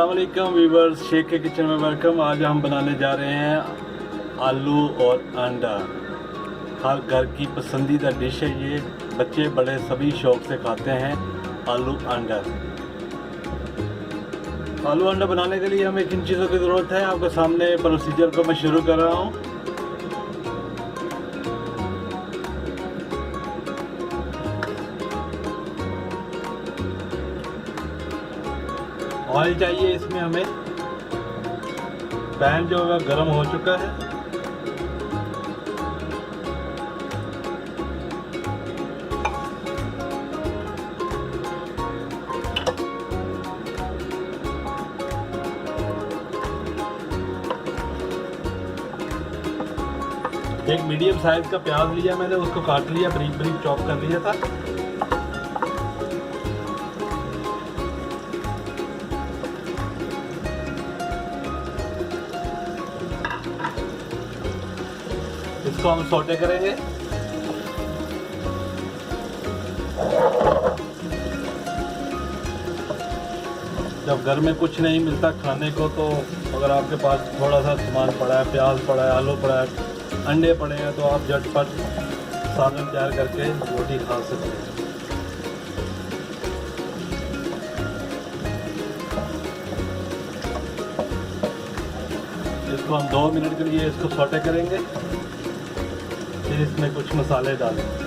अस्सलाम वालेकुम व्यूवर्स, शेख के किचन में वेलकम। आज हम बनाने जा रहे हैं आलू और अंडा। हर घर की पसंदीदा डिश है ये, बच्चे बड़े सभी शौक से खाते हैं आलू अंडा। आलू अंडा बनाने के लिए हमें किन चीज़ों की ज़रूरत है, आपके सामने प्रोसीजर को मैं शुरू कर रहा हूँ। ऑयल चाहिए इसमें हमें। पैन जो है गर्म हो चुका है। एक मीडियम साइज का प्याज लिया मैंने, उसको काट लिया, बारीक बारीक चॉप कर लिया था। इसको हम सौटे करेंगे। जब घर में कुछ नहीं मिलता खाने को, तो अगर आपके पास थोड़ा सा सामान पड़ा है, प्याज पड़ा है, आलू पड़ा है, अंडे पड़े हैं, तो आप झटपट सालन तैयार करके रोटी खा सकते हैं। इसको हम 2 मिनट के लिए इसको सौटे करेंगे, फिर इसमें कुछ मसाले डालेंगे।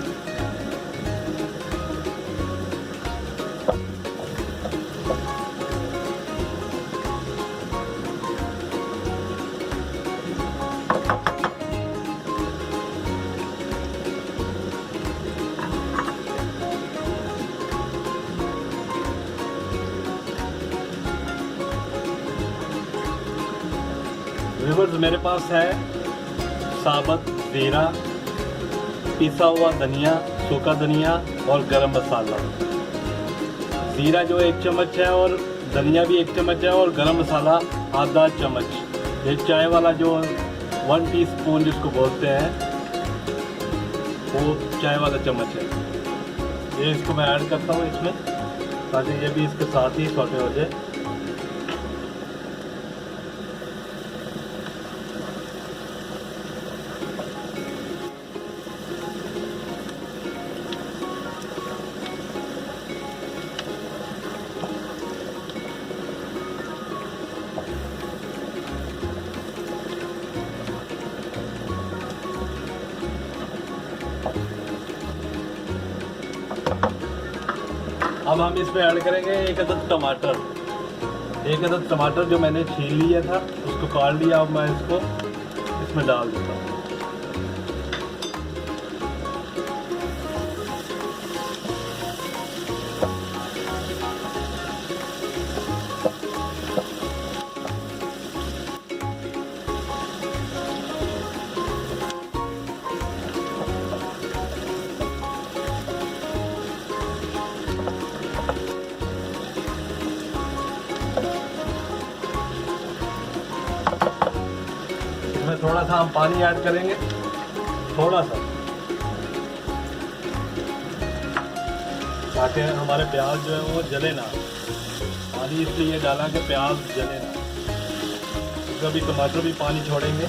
व्यूअर्स, मेरे पास है साबुत जीरा, पिसा हुआ धनिया, सूखा धनिया और गरम मसाला। जीरा जो 1 चम्मच है और धनिया भी 1 चम्मच है और गरम मसाला आधा चम्मच। ये चाय वाला जो 1 टीस्पून जिसको बोलते हैं, वो चाय वाला चम्मच है। ये इसको मैं ऐड करता हूँ इसमें, ताकि ये भी इसके साथ ही सौटे हो जाए। अब हम इसमें ऐड करेंगे 1 अदद टमाटर। 1 अदद टमाटर जो मैंने छील लिया था, उसको काट लिया। अब मैं इसको इसमें डाल देता हूँ। थोड़ा सा हम पानी ऐड करेंगे, थोड़ा सा, ताकि हमारे प्याज जो है वो जले ना। पानी इसलिए डाला कि प्याज जले ना, कभी टमाटर भी पानी छोड़ेंगे।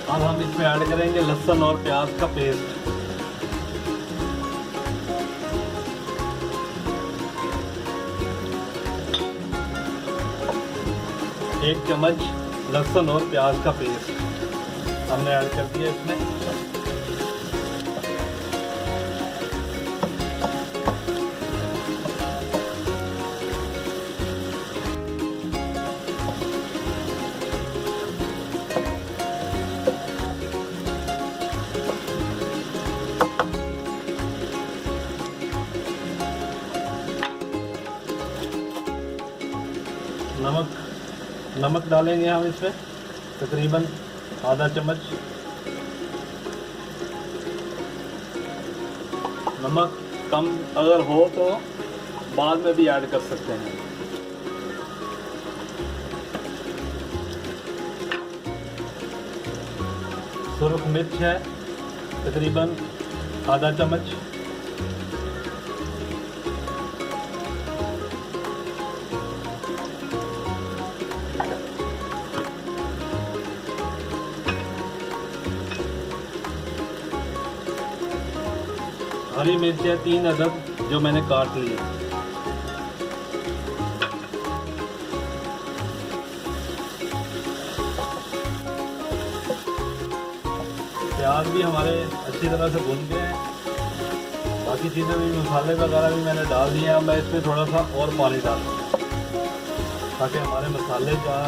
अब हम इसमें ऐड करेंगे लहसुन और प्याज का पेस्ट। एक चम्मच लहसुन और प्याज का पेस्ट हमने ऐड कर दिया इसमें। नमक डालेंगे हम इसमें तकरीबन आधा चम्मच। नमक कम अगर हो तो बाद में भी ऐड कर सकते हैं। सुरख मिर्च है तकरीबन आधा चम्मच। हरी मिर्च है 3 अदद जो मैंने काट लिए। प्याज भी हमारे अच्छी तरह से भून गए हैं। बाकी चीज़ें भी मसाले वगैरह भी मैंने डाल दिए हैं। अब मैं इसमें थोड़ा सा और पानी डाल दूँगा ताकि हमारे मसाले का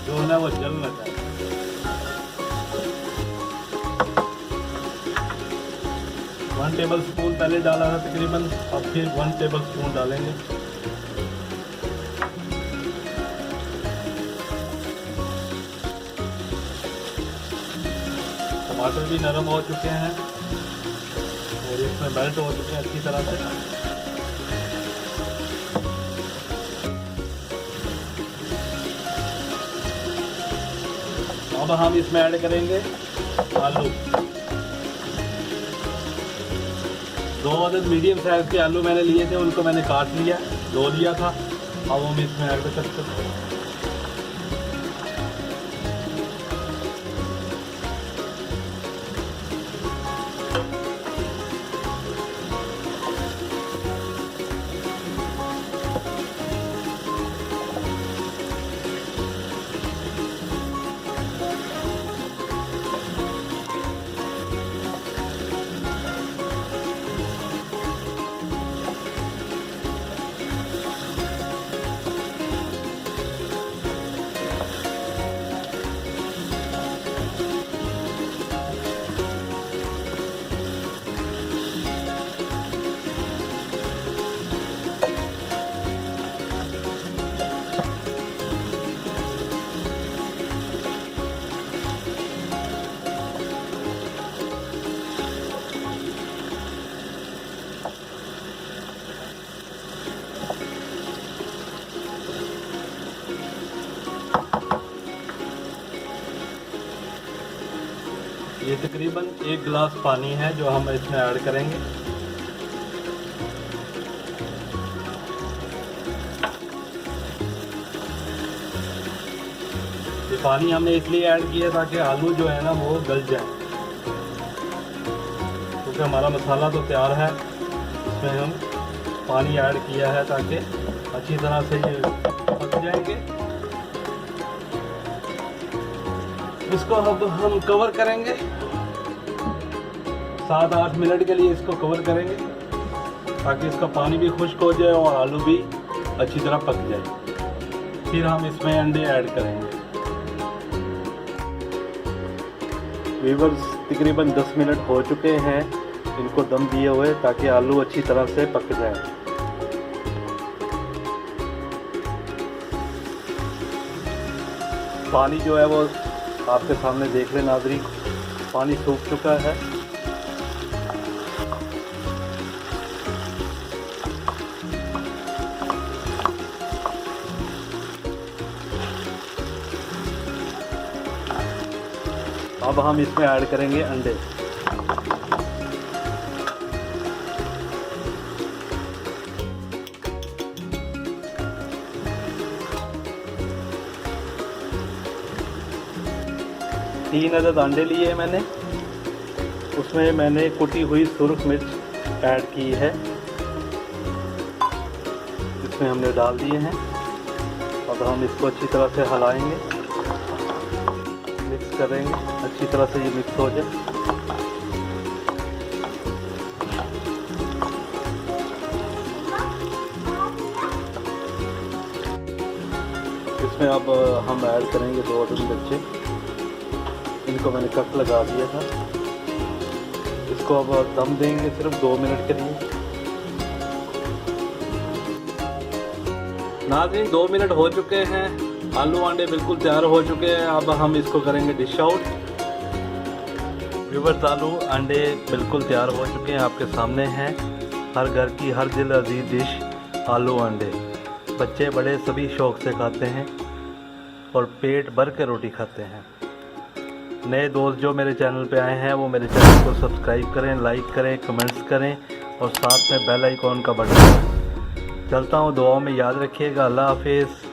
जो है ना वो जल न जाए। वन टेबल स्पून पहले डाला था तकरीबन, अब फिर 1 टेबल स्पून डालेंगे। टमाटर भी नरम हो चुके हैं और इसमें मेल्ट हो चुके हैं अच्छी तरह से। अब हम इसमें ऐड करेंगे आलू। 2 अदद मीडियम साइज़ के आलू मैंने लिए थे, उनको मैंने काट लिया, धो लिया था। अब हम इसमें ऐड कर सकते हैं। ये तकरीबन 1 गिलास पानी है जो हम इसमें ऐड करेंगे। ये पानी हमने इसलिए ऐड किया ताकि आलू जो है ना वो गल जाए, क्योंकि हमारा मसाला तो तैयार है। इसमें हम पानी ऐड किया है ताकि अच्छी तरह से ये पक जाएंगे। इसको अब हम कवर करेंगे 7-8 मिनट के लिए। इसको कवर करेंगे ताकि इसका पानी भी खुश्क हो जाए और आलू भी अच्छी तरह पक जाए। फिर हम इसमें अंडे ऐड करेंगे। व्यूअर्स, तकरीबन 10 मिनट हो चुके हैं इनको दम दिए हुए ताकि आलू अच्छी तरह से पक जाए। पानी जो है वो आपके सामने देख लें नाज़रीन, पानी सूख चुका है। अब हम इसमें ऐड करेंगे अंडे। तीन अदद अंडे लिए मैंने, उसमें मैंने कुटी हुई सुरख मिर्च ऐड की है, इसमें हमने डाल दिए हैं। अब हम इसको अच्छी तरह से हिलाएंगे, मिक्स करेंगे, अच्छी तरह से ये मिक्स हो जाए। इसमें अब हम ऐड करेंगे 2 अदद मिर्चे, इनको मैंने कट लगा दिया था। इसको अब दम देंगे सिर्फ 2 मिनट के लिए। नाज़रीन 2 मिनट हो चुके हैं, आलू अंडे बिल्कुल तैयार हो चुके हैं। अब हम इसको करेंगे डिश आउट। व्यूअर्स, आलू अंडे बिल्कुल तैयार हो चुके हैं, आपके सामने हैं। हर घर की हर दिल अजीज डिश आलू अंडे, बच्चे बड़े सभी शौक से खाते हैं और पेट भर के रोटी खाते हैं। नए दोस्त जो मेरे चैनल पे आए हैं वो मेरे चैनल को सब्सक्राइब करें, लाइक करें, कमेंट्स करें और साथ में बेल आइकॉन का बटन। चलता हूँ, दुआओं में याद रखिएगा। अल्लाह हाफिज़।